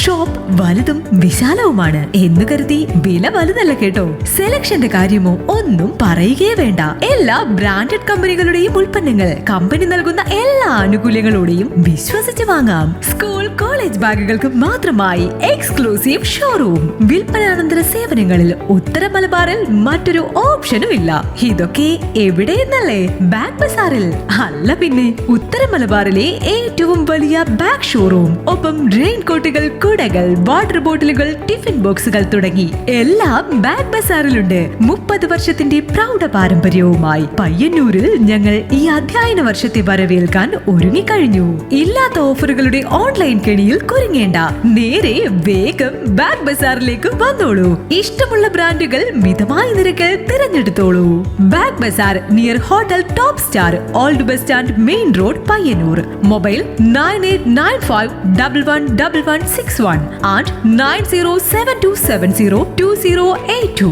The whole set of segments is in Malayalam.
ഷോപ്പ് വലുതും വിശാലവുമാണ് എന്ന് കരുതി വില വലുതല്ല കേട്ടോ. സെലക്ഷന്റെ കാര്യമോ ഒന്നും പറയുകയേ വേണ്ട. എല്ലാ ബ്രാൻഡഡ് കമ്പനികളുടെയും ഉൽപ്പന്നങ്ങൾ കമ്പനി നൽകുന്ന എല്ലാ ആനുകൂല്യങ്ങളോടെയും വിശ്വസിച്ച് വാങ്ങാം. സ്കൂൾ കോളേജ് ബാഗുകൾക്ക് മാത്രമായി എക്സ്ക്ലൂസീവ് ഷോറൂം. വിൽപ്പനാനന്തര സേവനങ്ങളിൽ ഉത്തര മലബാറിൽ മറ്റൊരു ഓപ്ഷനും ഇല്ല. ഇതൊക്കെ എവിടെയെന്നല്ലേ? ബാഗ് ബസാറിൽ. അല്ല പിന്നെ, ഉത്തര മലബാറിലെ ഏറ്റവും വലിയ ബാഗ് ഷോറൂം. ഒപ്പം റെയിൻ കോട്ടുകൾ, കുടകൾ, വാട്ടർ ബോട്ടിലുകൾ, ടിഫിൻ ബോക്സുകൾ തുടങ്ങി എല്ലാം ബാഗ് ബസാറിലുണ്ട്. 30 വർഷത്തിന്റെ പ്രൗഢ പാരമ്പര്യവുമായി പയ്യന്നൂരിൽ ഞങ്ങൾ ഈ അധ്യയന വർഷത്തെ വരവേൽക്കാൻ ഒരുങ്ങിക്കഴിഞ്ഞു. ഇല്ലാത്ത ഓഫറുകളുടെ ഓൺലൈൻ കെണിയിൽ കുരുങ്ങേണ്ട. നേരെ വേഗം ബാഗ് ബസാറിലേക്ക് വന്നോളൂ. ഇഷ്ടമുള്ള ബ്രാൻഡുകൾ മിതമായ നിരക്കിൽ തിരഞ്ഞെടുത്തോളൂ. Bag bazaar near hotel top star, old bus stand, main road, Payyanur. Mobile 9895111161 and 9072702082.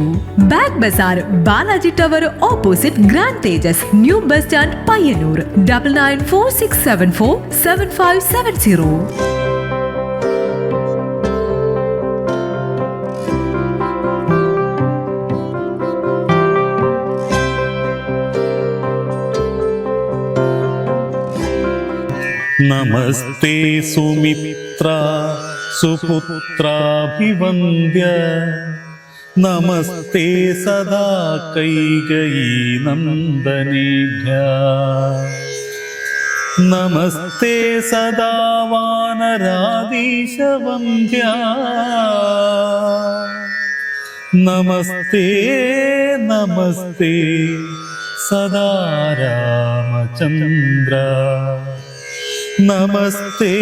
Bag bazaar, Balaji tower opposite grand Tejas, new bus stand, Payyanur. 9946747570. നമസ്തേ സുമിത്ര സുപുത്രാഭിവന്ദ്യ, നമസ്തേ സദാ കൈകയീ നന്ദനേഭ്യഃ, നമസ്തേ സദാ വാനരാധീശവന്ദ്യ, നമസ്തേ നമസ്തേ സദാ രാമചന്ദ്ര, നമസ്തേ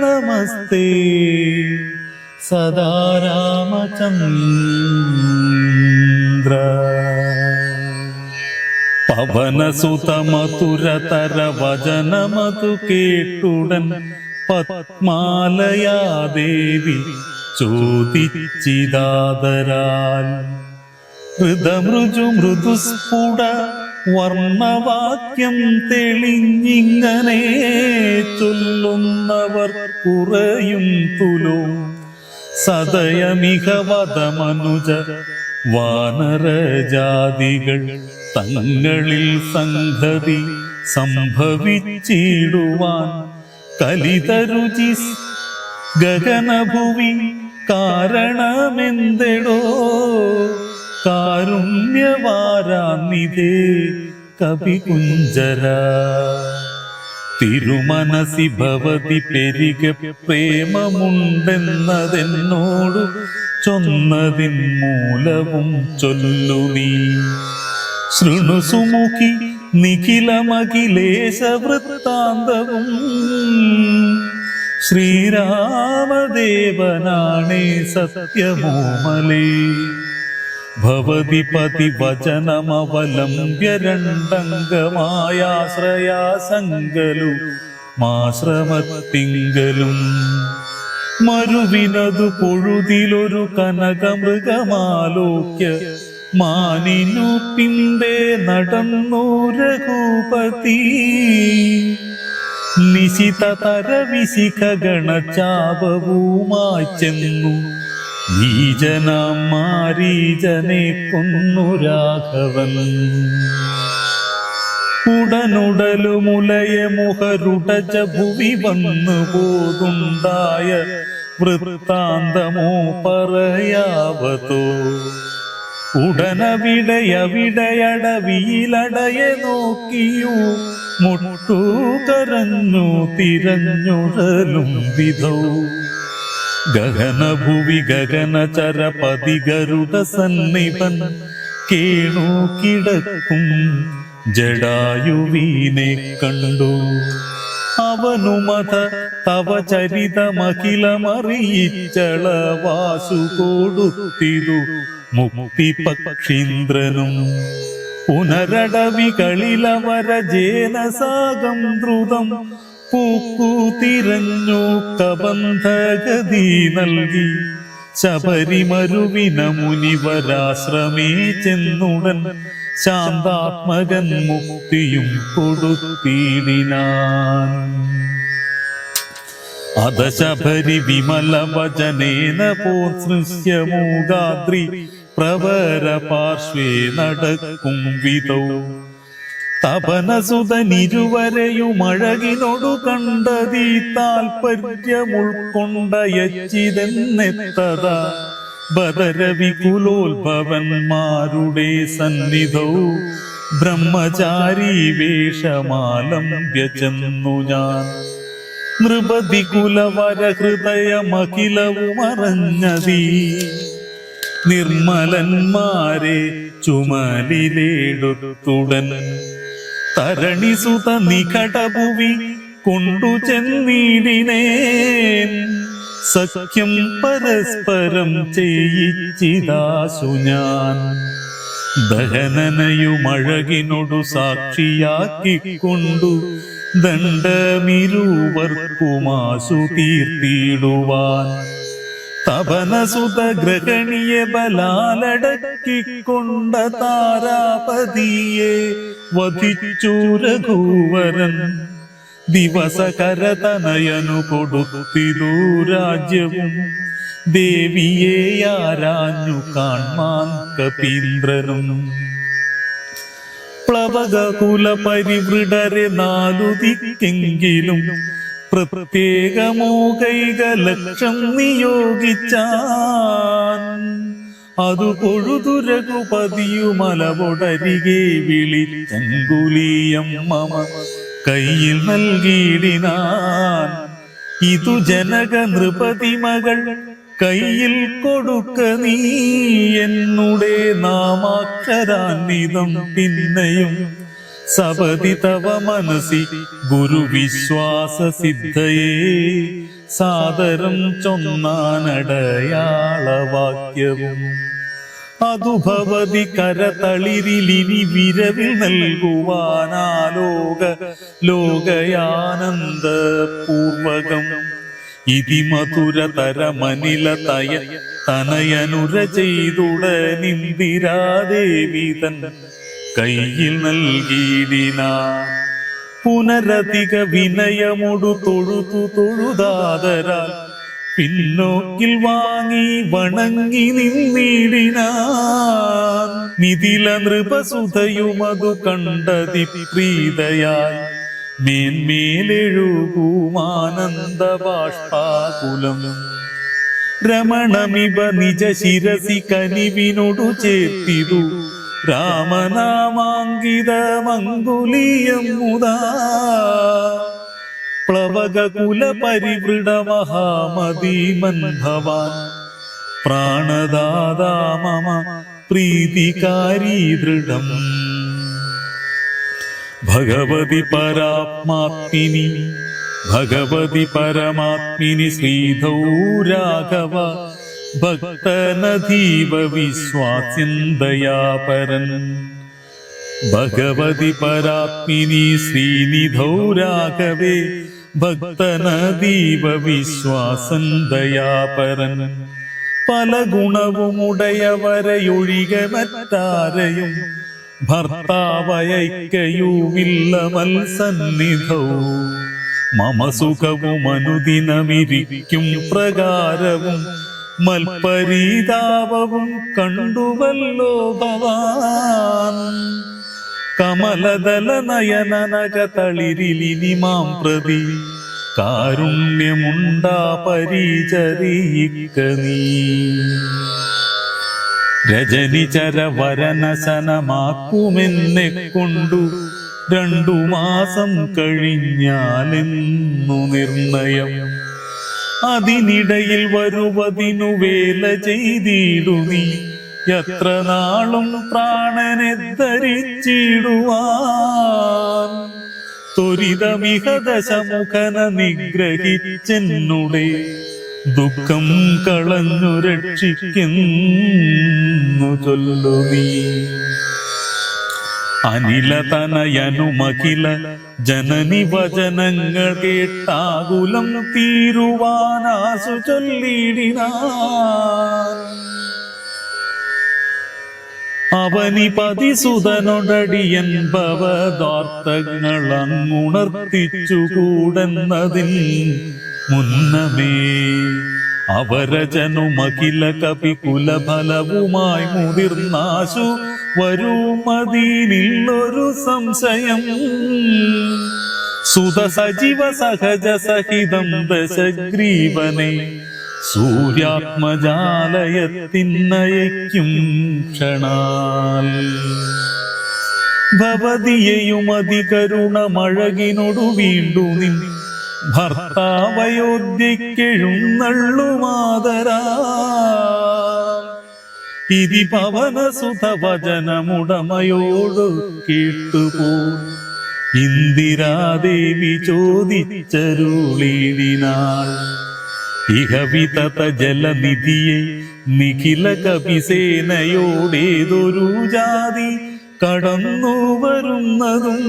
നമസ്തേ സദാ രാമചന്ദ്ര. പവനസുതമധുരതര വചനമതു കേട്ടുടൻ പത്മാലയാദേവി ചോദിച്ചിതാദരാൽ, ഹൃദമൃജു മൃദുസ്ഫുട വർണ്ണവാക്യം തെളിഞ്ഞിങ്ങനെ ചൊല്ലുന്നവർ കുറയും തുലോ, സദയമിക വദമനുജ വാനരജാതികൾ തങ്ങളിൽ സംഗതി സംഭവിച്ചിടുവാൻ, കലിതരുചി ഗഗനഭുവി കാരണമെന്തെടോ, കാരുണ്യവാരാനിധേ കവികുഞ്ചര. തിരുമനസി ഭവതി പെരിക പ്രേമമുണ്ടെന്നതെന്നോടു ചൊന്നതിൻ മൂലവും ചൊല്ലു നീ. ശൃണുസുമുഖി നിഖിലമഖിലേശ വൃത്താന്തവും, ശ്രീരാമദേവനാണേ സത്യമോമലേ. ഭവതി പതിവചനമവലംബ്യ രണ്ടംഗമായാശ്രയാസങ്കലു മാശ്രമത്തിങ്കലും, മരുവിനതു പൊഴുതിലൊരു കനകമൃഗമാലോക്യ മാനിനു പിമ്പേ നടന്നു രഘുപതി. നിശിതതര വിശിഖ ഗണചാപവുമായി ചെന്നു നീജനാം മാരീജനെ കൊന്നു രാഘവൻ. ഉടനുടലുമുലയ മുഹരുടജ ഭുവി വന്നു പോതുണ്ടായ വൃത്താന്തമോ പറയാവതോ. ഉടനവിടയവിടയടവിയിലടയെ നോക്കിയു മുട്ടു കരഞ്ഞു തിരഞ്ഞുടലും വിധൗ. ഗഗനഭുവി ഗഗനചരപതി ഗരുഡ സന്നിപൻ കേണു കിടക്കും ജടായുവീനെ കണ്ടു. അവനുമത തവ ചരിതമഖിലമറിയിച്ചള വാസു കൊടുത്തിതു മുക്തി പക്ഷീന്ദ്രനും. പുനരടവികളിലവര ജേനസാഗം ദ്രുതം പൂക്കു തിരഞ്ഞു കബന്ധഗതി നൽകി. ശബരിമരുവിന മുനിവരാശ്രമേ ചെന്നുടൻ ശാന്താത്മകൻ മുക്തിയും കൊടുത്തിടിനാൻ. അദശഭരി വിമല വചനേന പോത്സൃശ്യ മൂകാദ്രി പ്രവര പാർശ്വേ നടക്കും വിധൗ തപനസുതനിരുവരെയുമഴകിനൊടു കണ്ടതീ താൽപര്യമുൾക്കൊണ്ടയച്ചിതെന്നെത്തത ബദരവികുലോത്ഭവന്മാരുടെ സന്നിധൗ ബ്രഹ്മചാരി വേഷമാലംബ്യ ചെന്നു ഞാൻ. നൃപതി കുലവര ഹൃദയമഖിലവുമറിഞ്ഞതീ നിർമ്മലന്മാരെ ചുമലിലേടുത്തുടൻ തരണിസുത നികടഭുവി കൊണ്ടു ചെന്നിടിനേൻ. സഖ്യം പരസ്പരം ചെയ്യിച്ചിതാശു ഞാൻ. ദഹനനയുമഴകിനൊടു സാക്ഷിയാക്കിക്കൊണ്ടു ദണ്ഡമിരുവർക്കുമാശു തീർത്തിടുവാൻ തപനസുത ഗ്രഹണിയെ ബലാലടക്കിക്കൊണ്ട താരാപതിയെ വധിച്ചു രഘുവരൻ. ദിവസകരതനയനു കൊടുത്തിതു രാജ്യവും ദേവിയെ ആരാഞ്ഞു കാൺമാൻ കപീന്ദ്രനും. പ്ലവകുല പരിവൃഢരെ നാലു ദിക്കെങ്കിലും പ്രത്യേകമോകൈക ലക്ഷം നിയോഗിച്ചാൻ. അതു പൊഴുതു രഘുപതിയുമലവൊടരികെ വിളിച്ചങ്കുലീയം മമ കയ്യിൽ നൽകിയിടിനാൻ. ഇതു ജനക നൃപതി മകൾ കയ്യിൽ കൊടുക്ക നീ എന്നുടെ നാമാക്ഷരാന്വിതം പിന്നെയും സപതി തവ മനസി ഗുരുവിശ്വാസ സിദ്ധയേ സാദരം ചൊന്നാനടയാളവാക്യവും. അതു ഭവതി കരതളിരിലിനി വിരവിൽ നൽകുവാനാലോക ലോകയാനന്ദ പൂർവകം. ഇതി മധുരതരമനില തനയനുര ചെയ്തുടനിന്ദിരാദേവി തൻ കയ്യിൽ നൽകിയിടിനാൻ. പുനരധിക വിനയമൊടു തൊഴുതാതരാൽ പിന്നോക്കിൽ വാങ്ങി വണങ്ങി നിന്നിടിനാൻ. മിഥില നൃപസുധയുമതു കണ്ടതി പ്രീതയായി മേന്മേലെഴുകുമാനന്ദ ബാഷ്പാകുലം. രമണമിവ നിജ ശിരസി കനിവിനോടു ചേർത്തിതു രാമനാമാങ്കിതമങ്കുലീയം മുദാ. പ്ലവകുല പരിവൃഢ മഹാമതീമൻ ഭവാൻ പ്രാണദാതാ മമ പ്രീതികാരീ ദൃഢം. ഭഗവതി പരമാത്മിനി ഭഗവതി പരമാത്മിനി ശ്രീധൗ രാഘവ ഭക്തനധീവ വിശ്വാസ്യന്തയാപരൻ. ഭഗവതി പരാത്മിനി ശ്രീനിധൗ രാഘവേ ഭക്തനധീവ വിശ്വാസന്തയാപരൻ. പല ഗുണവുമുടയവരെയൊഴികെ മറ്റാരെയും ഭർത്താവയക്കയുമില്ല മത്സന്നിധൗ. മമ സുഖവും അനുദിനമിരിക്കും പ്രകാരവും മൽപരീതാപവും കണ്ടുവല്ലോ ഭവാൻ. കമലദല നയനനക തളിരിലിനി മാം പ്രതി കാരുണ്യമുണ്ടാ പരിചരിക്ക നീ. രജനിചര വരനശനമാക്കുമെന്നെ കൊണ്ടു 2 മാസം കഴിഞ്ഞാലെന്നു നിർണയം. അതിനിടയിൽ വരുവതിനു വേല ചെയ്തിടു നീ എത്ര നാളും പ്രാണനെ ധരിച്ചിടുവാൻ. ത്വരിതമിഹ ദശമുഖന നിഗ്രഹിച്ചെന്നുടെ ദുഃഖം കളഞ്ഞു രക്ഷിക്കുന്നു ചൊല്ലു നീ. അനിലതനയനുമഖില ജനനി വചനങ്ങൾ കേട്ടാകുലം തീരുവാനാസു ചൊല്ലിടിനാൻ. അവനിപതിസുതനൊടടിയൻ ഭവദാർത്ഥങ്ങൾ അങ്ങുണർത്തിച്ചുകൂടെന്നതിൻ മുന്നമേ അവരജനുമഖില കപികുലഫലവുമായി മുതിർന്നാശു വരുമതിയിലൊരു സംശയം സുത സജീവ സഹജ സഹിതം ദശഗ്രീവനെ സൂര്യാത്മജാലയത്തിന്നയയ്ക്കും ക്ഷണാൽ ഭവതിയെയും അതികരുണമഴകിനോടു വീണ്ടു നിൻ ഭർത്താവയോധ്യക്കെഴുന്നള്ളുമാതരാ ഇതി പവനസുത വചനമുടമയോട് കേട്ടുപോ ഇന്ദിരാദേവി ചോദിച്ചരുളിനാൾ ഇഹ വിതത ജലനിധിയെ നിഖില കപിസേനയോടേതൊരു ജാതി കടന്നു വരുന്നതും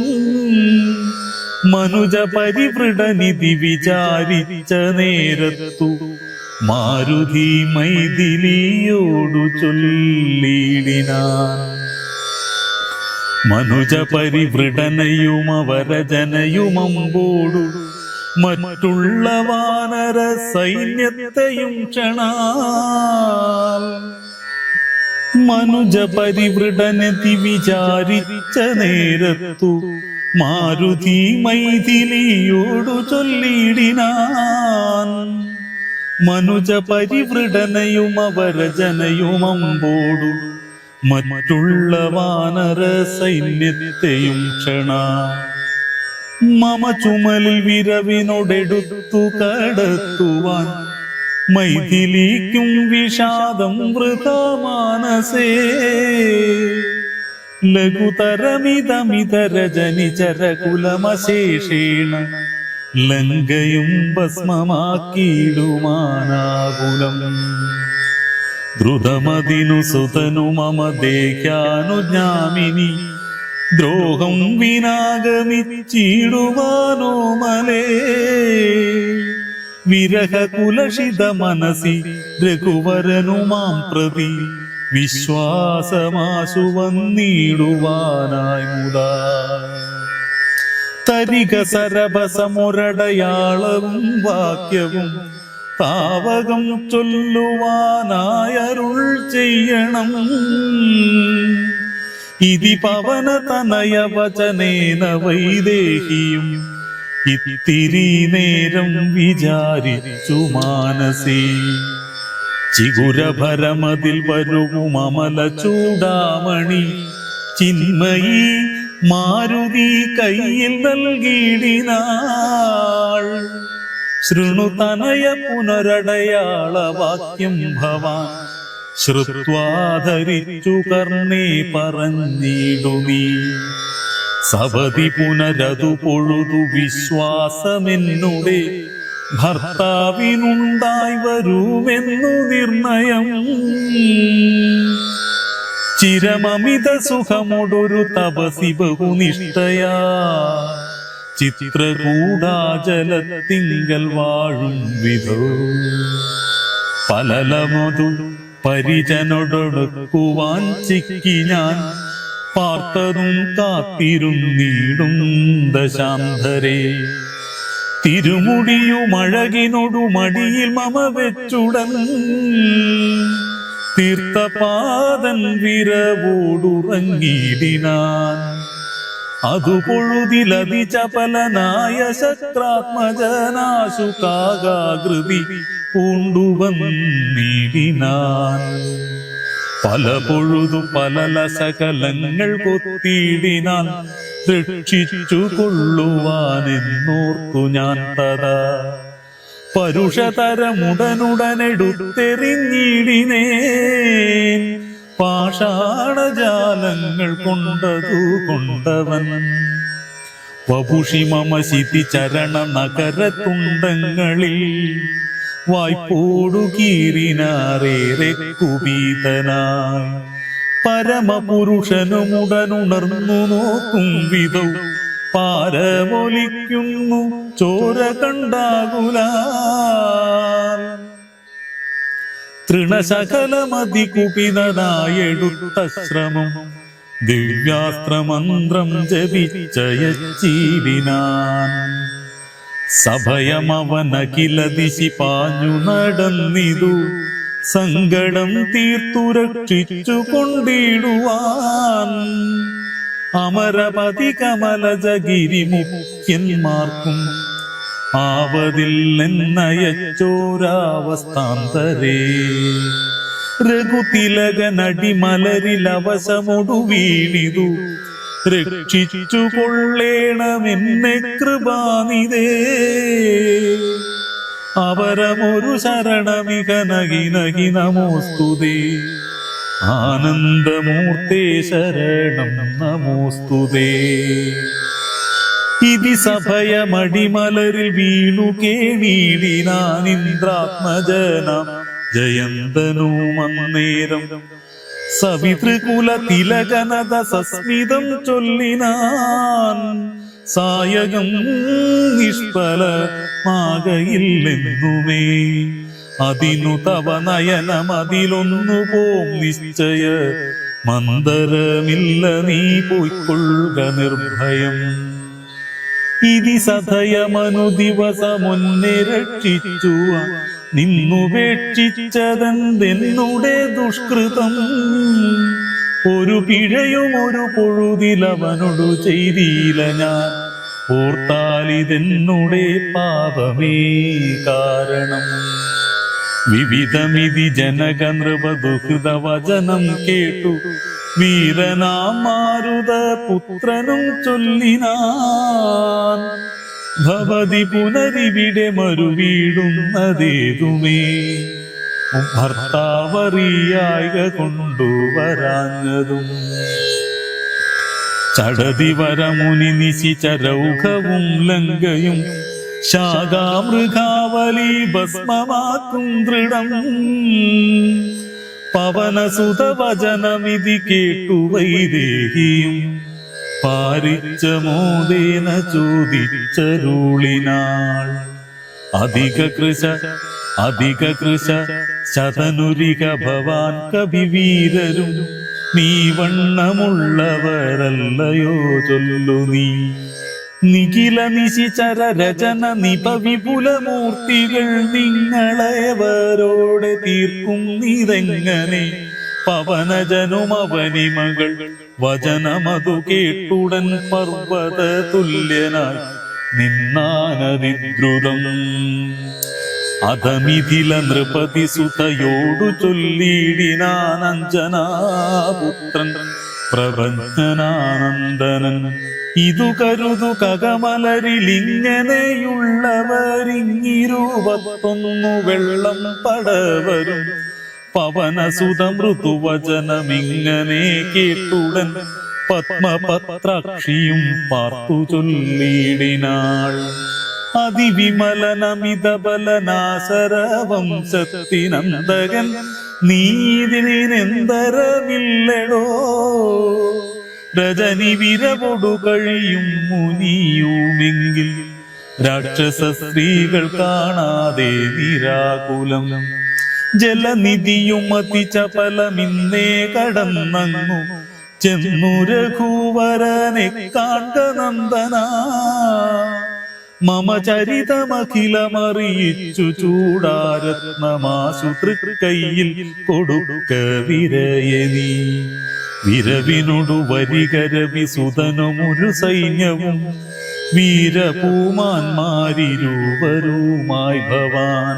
മനുജ പരിവൃഢനിധി വിചാരിച്ച നേരത്തു മാരുതി മൈഥിലിയോടു ചൊല്ലിടിനാൻ മനുജ പരിവൃഢനയും അവരജനയുമമ്പോടു മറ്റുള്ള വാനര സൈന്യത്തെയും ക്ഷണാൽ മനുജ പരിവൃഢനതി വിചാരിച്ച നേരത്തു മാരുതി മൈഥിലിയോടു ചൊല്ലിടിനാൻ മനുജ പരിവൃഢനയും അവരജനയുമമ്പോടു മറ്റുള്ള വാനര സൈന്യത്തെയും ക്ഷണ മമ ചുമലിൽ വിരവിനോടെടുത്തു കടത്തുവാൻ മൈഥിലിക്കും വിഷാദം വൃതമാനസേ ലഘുതരമിതമിതരജനിചരകുലമശേഷേണ ലങ്കയും ഭസ്മമാക്കിയിടുമാനാകുലം ദ്രുതമതിനു സുതനു മമ ദേഹ്യാനുജ്ഞാമിനി ദ്രോഹം വിനാഗമിച്ചിടുവാനോ മലേ വിരഹകുലഷിത മനസി രഘുവരനുമാം പ്രതി വിശ്വാസമാശു വന്നിടുവാനായി മുതാ തരിക സരഭസമൊരടയാളവും വാക്യവും താവകം ചൊല്ലുവാനായരുൾ ചെയ്യണം ഇതി പവനതനയ വചനേന വൈദേഹിയും ഇത്തിരി നേരം വിചാരിച്ചു മാനസേ ചിഗുരഭരമതിൽ വരുവും അമല ചൂടാമണി ചിന്മയി മാരുതി കയ്യിൽ നൽകിയിടിനാൾ ശൃണുതനയ പുനരടയാള വാക്യം ഭവാൻ ശ്രുത്വാധരിച്ചു കർണേ പറഞ്ഞിടുമീ സപതി പുനരതു പൊഴുതു വിശ്വാസമെന്നുടെ ഭർത്താവിനുണ്ടായി വരുമെന്നു നിർണയം ചിരമമിത സുഖമൊടൊരു തപസി ബഹുനിഷ്ഠയാ ചിത്രകൂടാചലത്തിങ്കൽ വാഴും വിധോ പലലമതു പരിചനൊടൊടുക്കുവാൻ ചിക്കി ഞാൻ പാർത്തതും കാത്തിരുന്നീടും ദശാന്തരേ തിരുമുടിയുമഴകിനൊടു മടിയിൽ മമ വെച്ചുടൻ തീർത്ഥപാദൻ വിരവോടുറങ്ങിടിനാൻ അതു പൊഴുതിലതിചപലനായ ശക്രാത്മജനാശു കാകാകൃതി പൂണ്ടുവന്നിടിനാൻ പല പൊഴുതു പലല സകലങ്ങൾ കൊത്തിയിടിനാൻ രക്ഷിച്ചു കൊള്ളുവാനെന്നോർത്തു ഞാൻ തഥാ പരുഷതരമുടനുടനെടുത്തെറിഞ്ഞിടിനേ പാഷാണജാലങ്ങൾ കൊണ്ടതു കൊണ്ടവൻ വപുഷി മമ ശിതി ചരണ നഗര തുണ്ടങ്ങളിൽ വായ്പോടു കീറിനാറേറെ കുപീതനായി പരമപുരുഷനുമുടനുണർന്നു നോക്കും വിധൗ പാരമൊലിക്കുന്നു ചോര കണ്ടാകുല തൃണശകലമതികുപിതനായെടുത്ത ശ്രമം ദിവ്യാസ്ത്രമന്ത്രം ജപിച്ചയച്ചീടിനാൻ സഭയമവനകില ദിശി പാഞ്ഞു നടന്നിതു സങ്കടം തീർത്തു രക്ഷിച്ചു കൊണ്ടിടുവാൻ അമരപതി കമലജഗിരിമുഖ്യന്മാർക്കും ആവതില്ലെന്നയച്ചോരാവസ്ഥാന്തരേ രഘുതിലകനടിമലരിലവശമൊടു വീണിതു രക്ഷിച്ചു കൊള്ളേണമെന്നെ കൃപാനിതേ അവരമൊരു ശരണമിക നഹി നഹി നമോസ്തുതേ ആനന്ദമൂർത്തേ ശരണം നമോസ്തുതേ ഇതി സഭയമടിമലരിൽ വീണു കേണീടിനാൻ ഇന്ദ്രാത്മജനം ജയന്തനുമന്നേരം സവിതൃകുല തിലകനത സസ്മിതം ചൊല്ലിനാൻ സായകം നിഷ്ഫലമാകയില്ലെന്നുമേ അതിനു തവ നയനമതിലൊന്നു പോം നിശ്ചയ മന്ദരമില്ല നീ പോയിക്കൊള്ളുക നിർഭയം ഇതി സധയമനു ദിവസമൊന്നെ രക്ഷിച്ചു നിന്നുപേക്ഷിച്ചതെന്തെന്നുടെ ദുഷ്കൃതം ഒരു പിഴയും ഒരു പൊഴുതിലവനോടു ചെയ്തില്ല ഞാൻ ഓർത്താലിതെന്നുടെ പാപമേ കാരണം വിവിധമിതി ജനക നൃപദുഹൃത വചനം കേട്ടു വീരനാം മാരുത പുത്രനും ചൊല്ലിനാൻ ഭവതി പുനരിവിടെ മറുവീടുന്നതേതുമേ ഭർത്താവറിയായ കൊണ്ടുവരാഞ്ഞതും ചടതി വരമുനി നിശിചരൗഘവും ലങ്കയും ശാഖാമൃഗാവലി ഭസ്മമാക്കും ദൃഢം പവനസുതവചനമിതി കേട്ടു വൈദേഹിയും പാരിച്ച മോദേന ചോദിച്ചരുളിനാൾ അധിക കൃശ ശതനുരിക ഭവാൻ കവിവീരരും നീ വണ്ണമുള്ളവരല്ലയോ ചൊല്ലു നീ നിഖില നിശിചര രചന നിപവിപുലമൂർത്തികൾ നിങ്ങളെവരോടെ തീർക്കും നീതെങ്ങനെ പവനജനുമവനിമകൾ വചനമതു കേട്ടുടൻ പർവ്വത തുല്യനായി നിന്നാനതിദ്രുതം അധമിഥില നൃപതി സുതയോടു ചൊല്ലിടിനാനഞ്ജനാപുത്രൻ പ്രപഞ്ചനാനന്ദനൻ ഇതു കരുതു കകമലരിലിങ്ങനെയുള്ളവരിങ്ങിരുപത്തൊന്നു വെള്ളം പടവരും പവനസുതമൃതുവചനമിങ്ങനെ കേട്ടുടൻ പത്മപത്രാക്ഷിയും പാർത്തു ചൊല്ലിടിനാൾ അതിവിമലനമിത ബലനാശരവംശത്തിനന്തകൻ നീതിനെന്തരമില്ലടോ രജനി വിരവൊടു കഴിയും മുനിയുമെങ്കിൽ രാക്ഷസ സ്ത്രീകൾ കാണാതെ നിരാകുലം ജലനിധിയും അതിചപലമിന്നേ കടന്നങ്ങു ചെന്നു രഘുവരനെ കാണ്ട നന്ദന മമ ചരിതമഖിലമറിയിച്ചു ചൂടാരത്നമാശു തൃക്കൈയിൽ കൊടുക്ക വിരയനീ വിരവിനോടു വരികരവിസുതനുമൊരു സൈന്യവും വീരപൂമാന്മാരിരുവരുമായി ഭവാൻ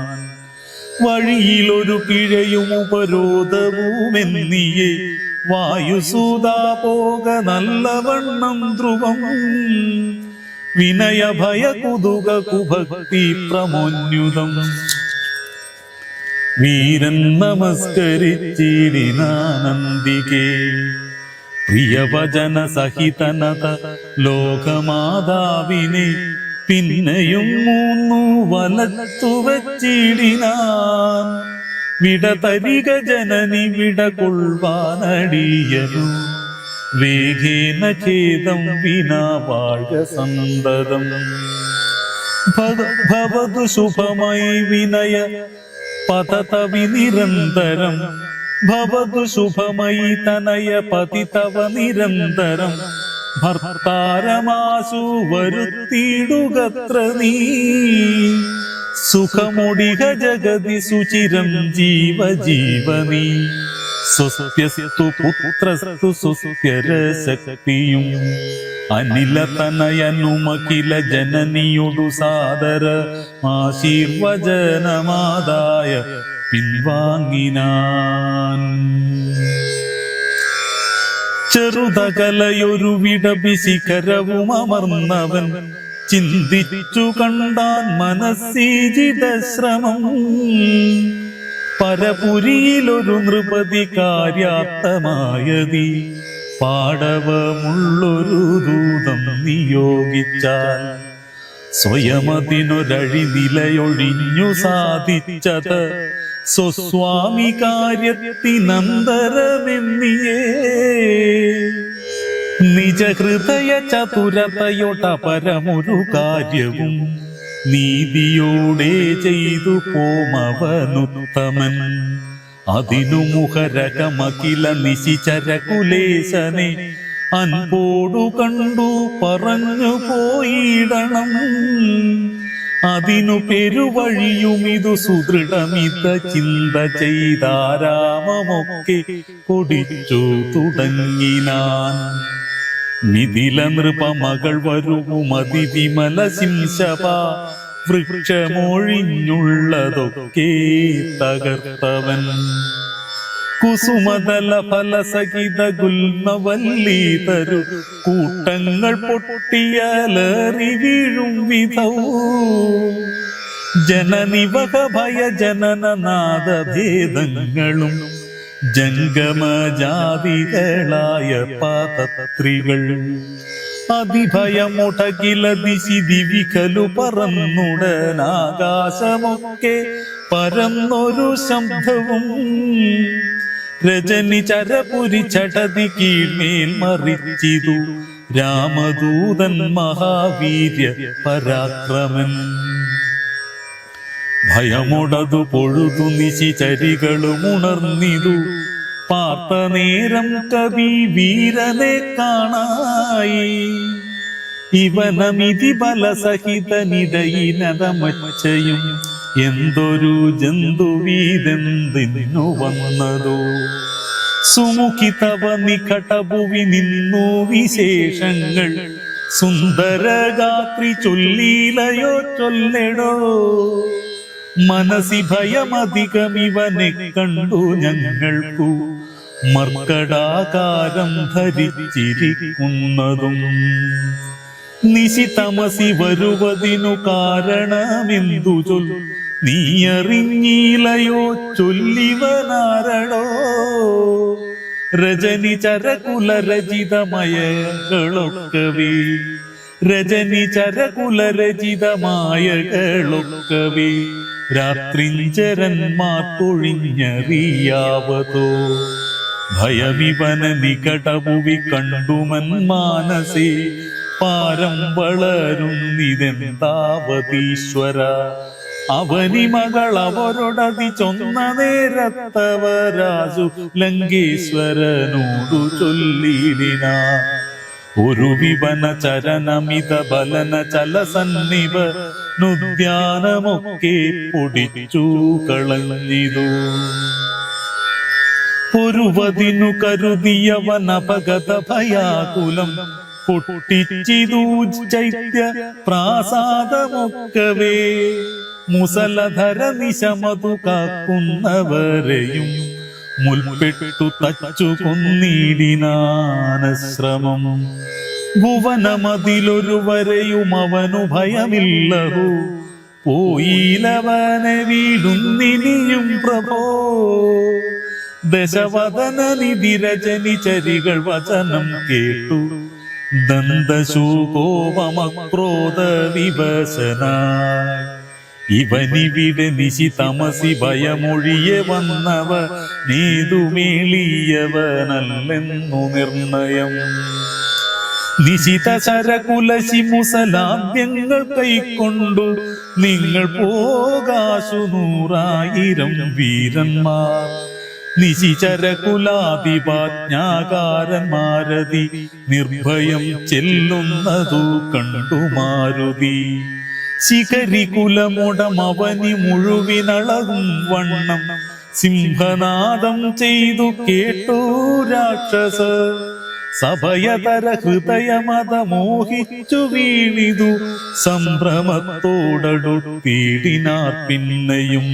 വഴിയിലൊരു പിഴയും ഉപരോധവുമെന്നിയെ വായുസൂതാ പോക നല്ലവണ്ണം ധ്രുവം വിനയ ഭയ കുതുക കുഭക്തി പ്രമോന്യുതം വീരൻ നമസ്കരിച്ചിടിനാനന്ദികേ പ്രിയവചന സഹിതനത ലോകമാതാവിനെ പിന്നെയും മൂന്നു വലത്തു വച്ചിടിനാൻ വിട തരിക ജനനി വിട കൊള്ളുവാനടിയനു വേഗേന ഖേദം വിനാ വാഴ്ക സന്തതം ഭവതു ശുഭമയി വിനയ പതതവി നിരന്തരം ഭവതു ശുഭമയി തനയ പതി തവ നിരന്തരം ഭർത്താരമാശു വരുത്തിയിടുകത്ര നീ സുഖമൊടിക ജഗതി സുചിരം ജീവജീവനീ സ്വസ്ത്യസ്തു പുത്രസ്തു സുസ്ഥിരശക്തിയും അനിലതനയനുമഖില ജനനിയൊടു സാദര ആശീർവചനമാതായ പിൻവാങ്ങിനാൻ. ചെറുതകലയൊരു വിടബിശിഖരവും അമർന്നവൻ ചിന്തിച്ചു കണ്ടാൻ മനസ്സീജിത ശ്രമം. പരപുരിയിലൊരു നൃപതി കാര്യാർത്ഥമായതി പാടവമുള്ളൊരു ദൂതം നിയോഗിച്ചാൽ സ്വയമതിനൊരഴി നിലയൊഴിഞ്ഞു സാധിച്ചത് സ്വസ്വാമി കാര്യത്തിനന്തരമെന്നിയേ നിജഹൃദയ ചതുരതയൊട പരമൊരു കാര്യവും നീതിയോടെ ചെയ്തു പോമവനുത്തമൻ. അതിനു മുഖരകമഖില നിശിചരകുലേശനെ അൻപോടു കണ്ടു പറഞ്ഞു പോയിടണം. അതിനു പെരുവഴിയും ഇതു സുദൃഢമിത ചിന്ത ചെയ്താരാമമൊക്കെ കൊടിച്ചു തുടങ്ങിനാൻ. മിഥില നൃപമകൾ വരുവും അതിവിമല ശിംശപ വൃക്ഷമൊഴിഞ്ഞുള്ളതൊക്കെ തകർത്തവൻ. കുസുമതല ഫലസഹിത ഗുൽമവല്ലി തരു കൂട്ടങ്ങൾ പൊട്ടിയലറി വീഴും വിധവും ജനനിവക ഭയ ജനനനാദഭേദങ്ങളും ജംഗമജാതികളായ പാതത്രികൾ അതിഭയമൊടകില ദിശി ദിവികലു പറന്നുടനാകാശമൊക്കെ പരന്നൊരു ശബ്ദവും രജനി ചരപുരി ചടതി കീഴ്മേൽ മറിച്ചിതു രാമദൂതൻ മഹാവീര്യ പരാക്രമൻ. ഭയമൊടതു പൊഴുതു നിശിചരികളും ഉണർന്നിതു പാർത്ത നേരം കവി വീരനെ കാണായി. ഇവനമിതി ബലസഹിതനിടയിനതമച്ചയും എന്തൊരു ജന്തുവീതെന്തിന്നു വന്നതോ സുമുഖി തവ നികടഭുവി നിന്നു വിശേഷങ്ങൾ സുന്ദരഗാത്രി ചൊല്ലീലയോ ചൊല്ലടോ. മനസി ഭയമധികമിവനെ കണ്ടു ഞങ്ങൾക്കു മർക്കടാകാരം ധരിച്ചിരിക്കുന്നതും നിശിതമസി വരുവതിനു കാരണമെന്തു ചൊൽ നീയറിഞ്ഞീലയോ ചൊല്ലിവനാരടോ. രജനി ചരകുല രചിതമയകളൊക്കവേ രജനി ചരകുല രചിതമായകളൊക്കവേ രാത്രിഞ്ചരന്മാർക്കൊഴിഞ്ഞറിയാവതോ. ഭയവിവന നികടഭുവി കണ്ടുമൻ മാനസേ പാരം വളരുന്നിതെന്താവതീശ്വര. അവനി മകൾ അവരൊടതി ചൊന്ന നേരത്തവരാജു ലങ്കേശ്വരനോടു ചൊല്ലിടിന. ഒരു വിവന ചരനമിത ബലന ചലസന്നിവ നുദ്യാനമൊക്കെ പൊടിച്ചു കളഞ്ഞിതു. പൊരുവതിനു കരുതിയവൻ അപഗത ഭയാകുലം പൊട്ടിച്ചിതു ചൈത്യ പ്രാസാദമൊക്കവേ. മുസലധര നിശമതു കാക്കുന്നവരെയും മുൽപ്പെട്ടു തച്ചു കൊന്നിടിനാനശ്രമം. ഭുവനമതിലൊരുവരെയും അവനു ഭയമില്ലഹു പോയിലവനെ വീടുന്നിനിയും പ്രഭോ. ദശവദന നിധിരജനി ചരികൾ വചനം കേട്ടു ദന്തശൂകോപമക്രോധ വിവശനായി. ഇവനിവിടെ നിശിതമസി ഭയമൊഴിയെ വന്നവ നീതുമേളിയവനല്ലെന്നു നിർണയം. നിശിത ശരകുലശി മുസലാദ്യങ്ങൾ കൈക്കൊണ്ടു നിങ്ങൾ പോകാശു 100,000 വീരന്മാർ. നിശിചരകുലാധിപാജ്ഞാകാരന്മാരതി നിർഭയം ചെല്ലുന്നതു കണ്ടു മാരുതി. ശിഖരികുലമുടമവനി മുഴുവിനളകും വണ്ണം സിംഹനാദം ചെയ്തു കേട്ടു രാക്ഷസ. സഭയതര ഹൃദയമത മോഹിച്ചു വീണിതു സംഭ്രമത്തോടടുത്തീടിനാർ പിന്നെയും.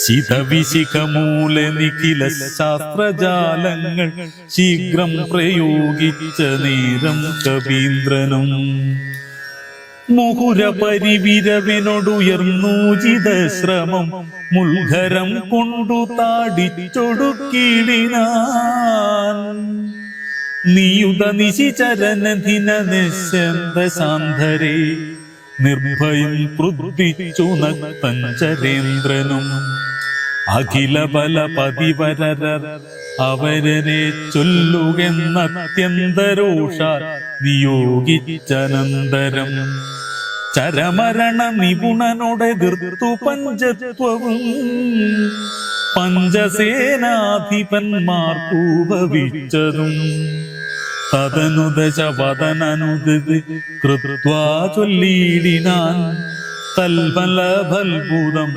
ശിതവിശിഖമൂല നിഖില ശാസ്ത്രജാലങ്ങൾ ശീഘ്രം പ്രയോഗിച്ച നേരം കവീന്ദ്രനും മുഹുര പരിവിരവിനോടുയർന്നൂജിത ശ്രമം മുൽഘരം കൊണ്ടു താടിച്ചൊടുക്കിടിനാൻ. നിയുത നിശിചരനധിന നിശന്ത ശാന്തരേ നിർഭയം ക്രുദ്ധിച്ചു നക്തഞ്ചരേന്ദ്രനും. അഖില ബലപതിവരർ അവരരെ ചൊല്ലുകെന്നത്യന്തരോഷ നിയോഗിച്ചനന്തരം ചരമരണ നിപുണനോടെതിർത്തു പഞ്ചത്വവും പഞ്ചസേനാധിപന്മാർക്കു ഭവിച്ചതും. തദനു ദശവദനനുദിത് കൃത്വാ ചൊല്ലിടിനാൻ തൽബലഭൽഭൂതം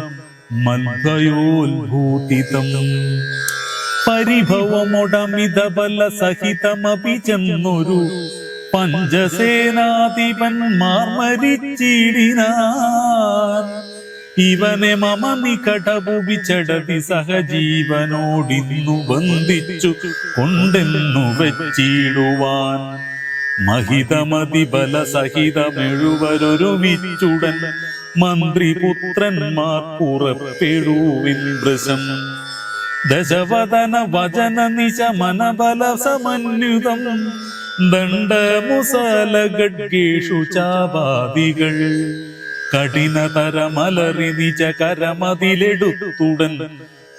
മൽഭയോത്ഭൂതിതം. പരിഭവമൊടമിത ബല സഹിതമപി ചെന്നൊരു പഞ്ചസേനാധിപന്മാർ മരിച്ചിടിനാൻ. ഇവനെ മമ നികടഭുവിച്ചടതി സഹജീവനോടിന്നു ബന്ധിച്ചു കൊണ്ടെന്നു വെച്ചിടുവാൻ. മഹിതമതി ബല സഹിതമെഴുവരൊരുമിച്ചുടൻ മന്ത്രിപുത്രന്മാർ പുറപ്പെടുവിൻ വൃശം. ദശവദന വചന നിശമന ബല സമന്വിതം ദണ്ഡമുസല ഗഡ്ഗേഷു ചാപാദികൾ കഠിനതരമലറി നിജ കരമതിലെടുത്തുടൻ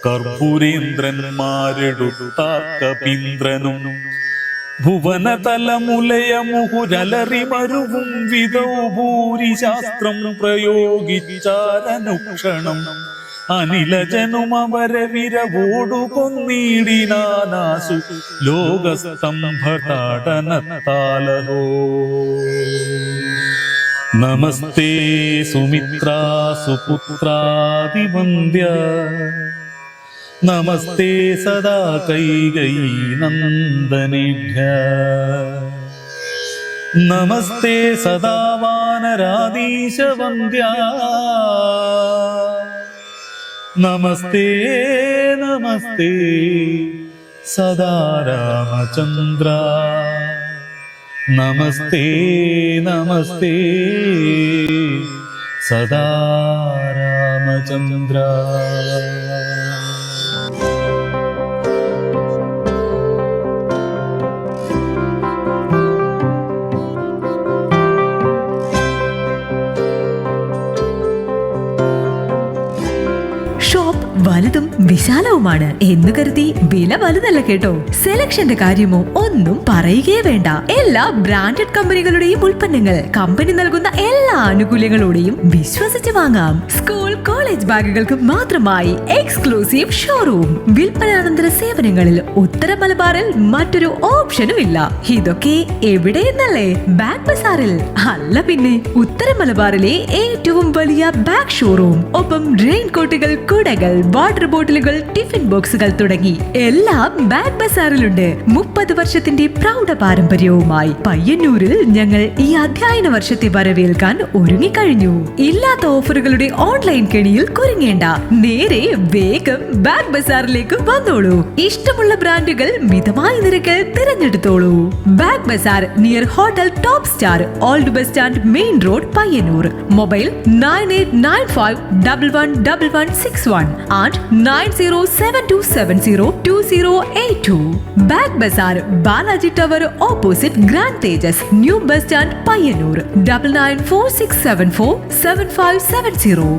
കർപ്പൂരേന്ദ്രന്മാരെടുത്താർ കപീന്ദ്രനും. ഭുവനതലമുലയ മുഹുരലറി മരുവും വിധൗ ഭൂരിശാസ്ത്രം പ്രയോഗിച്ചാരനുക്ഷണം. അനിലജനും അവരെ വിരവോടു കൊന്നിടിനാനാശു ലോകസ്തംഭതാടനത്താലോ. നമസ്തേ സുമിത്രാ സുപുത്രാദിവന്ദ്യ നമസ്തേ സദാ കൈകൈ നന്ദനേഭ്യ നമസ്തേ സദാ വാനരാധീശവന്ദ്യ നമസ്തേ നമസ്തേ സദാ രാമചന്ദ്ര നമസ്തേ നമസ്തേ സദാ രാമചന്ദ്ര. ഷോപ്പ് വലുതും വിശാലവുമാണ് എന്ന് കരുതി വില വലുതല്ല കേട്ടോ. സെലക്ഷന്റെ കാര്യമോ ഒന്നും പറയുകയേ വേണ്ട. എല്ലാ ബ്രാൻഡഡ് കമ്പനികളുടെയും ഉൽപ്പന്നങ്ങൾ കമ്പനി നൽകുന്ന എല്ലാ ആനുകൂല്യങ്ങളോടെയും വിശ്വസിച്ച് വാങ്ങാം. സ്കൂൾ കോളേജ് ബാഗുകൾക്ക് മാത്രമായി എക്സ്ക്ലൂസീവ് ഷോറൂം. വിൽപ്പനാനന്തര സേവനങ്ങളിൽ ഉത്തര മലബാറിൽ മറ്റൊരു ഓപ്ഷനും ഇല്ല. ഇതൊക്കെ എവിടെയെന്നല്ലേ? ബാഗ് ബസാറിൽ. അല്ല പിന്നെ, ഉത്തര മലബാറിലെ ഏറ്റവും വലിയ ബാഗ് ഷോറൂം. ഒപ്പം റെയിൻ കോട്ടുകൾ, കുടകൾ, വാട്ടർ ബോട്ടിലുകൾ, ടിഫിൻ ബോക്സുകൾ തുടങ്ങി എല്ലാം ബാഗ് ബസാറിലുണ്ട്. 30 വർഷത്തിന്റെ പ്രൗഢ പാരമ്പര്യവുമായി പയ്യന്നൂരിൽ ഞങ്ങൾ ഈ അധ്യയന വർഷത്തെ വരവേൽക്കാൻ ഒരുങ്ങിക്കഴിഞ്ഞു. ഇല്ലാത്ത ഓഫറുകളുടെ ഓൺലൈൻ കെണിയിൽ കുരുങ്ങേണ്ട. നേരെ വേഗം ബാഗ് ബസാറിലേക്ക് വന്നോളൂ. ഇഷ്ടമുള്ള ബ്രാൻഡുകൾ മിതമായ നിരക്കിൽ തിരഞ്ഞെടുത്തോളൂ. Bag bazaar near hotel top star, old bus stand, main road, Payyanur. Mobile 9895111161 and 9072702082. Bag Bazaar, Balaji Tower opposite Grand Tejas, New Bus Stand, Payyanur. 9946747570.